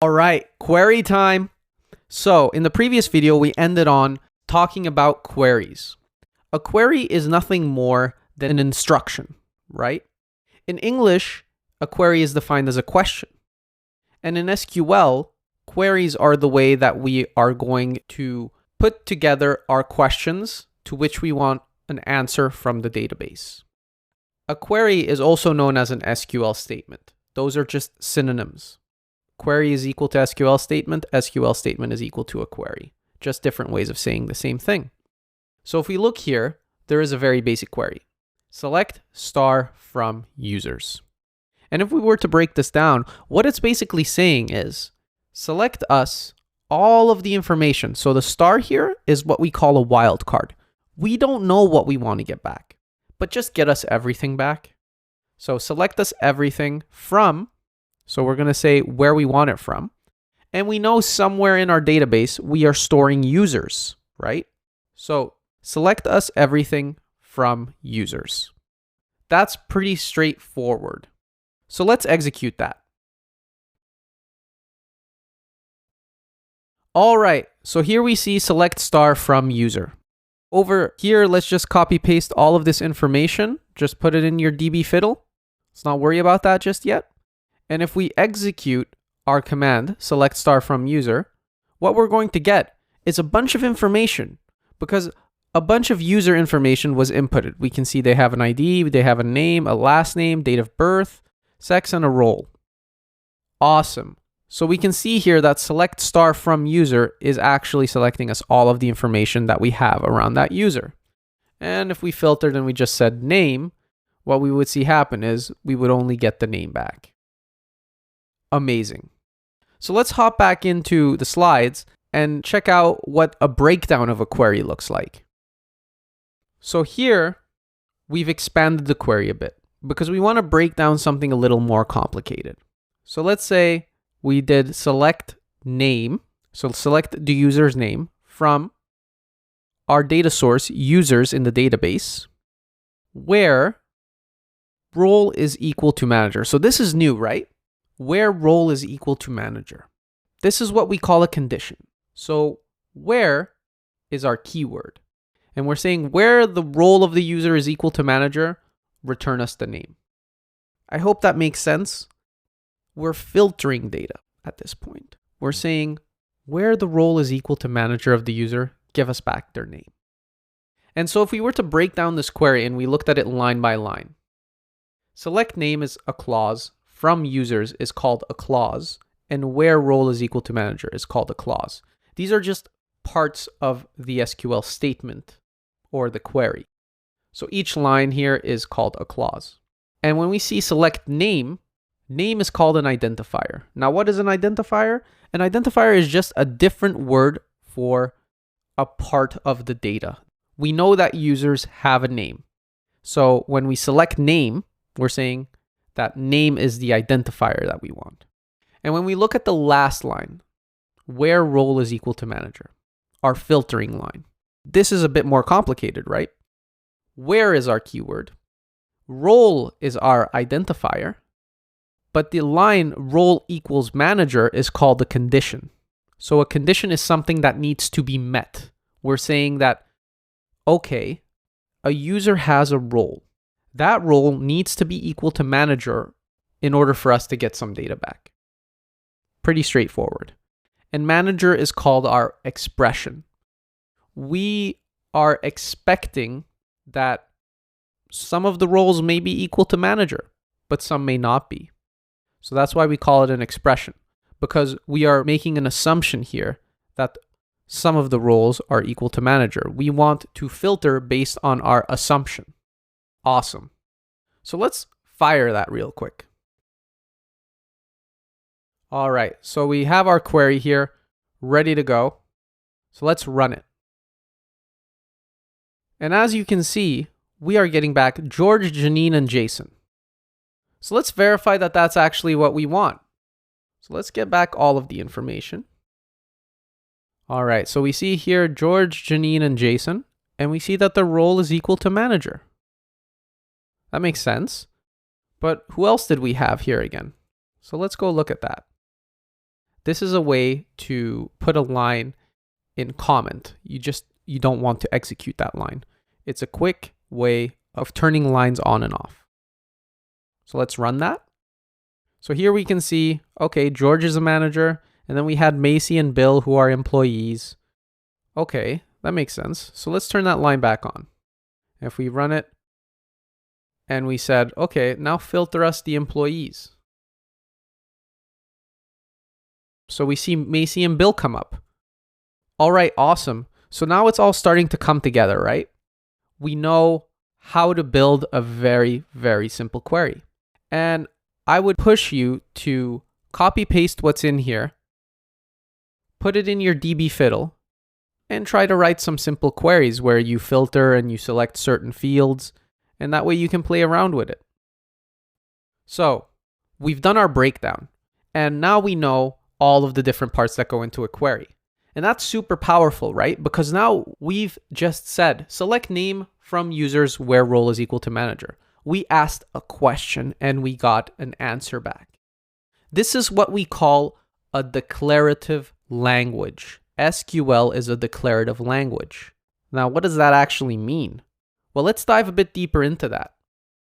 All right, query time. So in the previous video, we ended on talking about queries. A query is nothing more than an instruction, right? In English, a query is defined as a question. And in SQL, queries are the way that we are going to put together our questions to which we want an answer from the database. A query is also known as an SQL statement. Those are just synonyms. Query is equal to SQL statement is equal to a query. Just different ways of saying the same thing. So if we look here, there is a very basic query. Select star from users. And if we were to break this down, what it's basically saying is, select us all of the information. So the star here is what we call a wildcard. We don't know what we want to get back, but just get us everything back. So select us everything from, so we're going to say where we want it from. And we know somewhere in our database, we are storing users, right? So select us everything from users. That's pretty straightforward. So let's execute that. All right, so here we see select star from user. Over here, let's just copy paste all of this information. Just put it in your DB fiddle. Let's not worry about that just yet. And if we execute our command, select star from user, what we're going to get is a bunch of information because a bunch of user information was inputted. We can see they have an ID, they have a name, a last name, date of birth, sex, and a role. Awesome. So we can see here that select star from user is actually selecting us all of the information that we have around that user. And if we filtered and we just said name, what we would see happen is we would only get the name back. Amazing. So let's hop back into the slides and check out what a breakdown of a query looks like. So here, we've expanded the query a bit because we want to break down something a little more complicated. So let's say we did select name, so select the user's name from our data source, users in the database, where role is equal to manager. So this is new, right? Where role is equal to manager. This is what we call a condition. So where is our keyword. And we're saying where the role of the user is equal to manager, return us the name. I hope that makes sense. We're filtering data at this point. We're saying where the role is equal to manager of the user, give us back their name. And so if we were to break down this query and we looked at it line by line, select name is a clause, from users is called a clause, and where role is equal to manager is called a clause. These are just parts of the SQL statement or the query. So each line here is called a clause. And when we see select name, name is called an identifier. Now, what is an identifier? An identifier is just a different word for a part of the data. We know that users have a name. So when we select name, we're saying that name is the identifier that we want. And when we look at the last line, where role is equal to manager, our filtering line, this is a bit more complicated, right? Where is our keyword? Role is our identifier, but the line role equals manager is called a condition. So a condition is something that needs to be met. We're saying that, okay, a user has a role. That role needs to be equal to manager in order for us to get some data back. Pretty straightforward. And manager is called our expression. We are expecting that some of the roles may be equal to manager, but some may not be. So that's why we call it an expression, because we are making an assumption here that some of the roles are equal to manager. We want to filter based on our assumption. Awesome. So let's fire that real quick. All right, so we have our query here ready to go. So let's run it. And as you can see, we are getting back George, Janine, and Jason. So let's verify that that's actually what we want. So let's get back all of the information. All right, so we see here George, Janine, and Jason, and we see that the role is equal to manager. That makes sense. But who else did we have here again? So let's go look at that. This is a way to put a line in comment. You don't want to execute that line. It's a quick way of turning lines on and off. So let's run that. So here we can see, okay, George is a manager, and then we had Macy and Bill who are employees. Okay, that makes sense. So let's turn that line back on. If we run it and we said, okay, now filter us the employees. So we see Macy and Bill come up. All right, awesome. So now it's all starting to come together, right? We know how to build a very, very simple query. And I would push you to copy paste what's in here, put it in your DB fiddle, and try to write some simple queries where you filter and you select certain fields, and that way you can play around with it. So we've done our breakdown, and now we know all of the different parts that go into a query. And that's super powerful, right? Because now we've just said, select name from users where role is equal to manager. We asked a question and we got an answer back. This is what we call a declarative language. SQL is a declarative language. Now, what does that actually mean? Well, let's dive a bit deeper into that.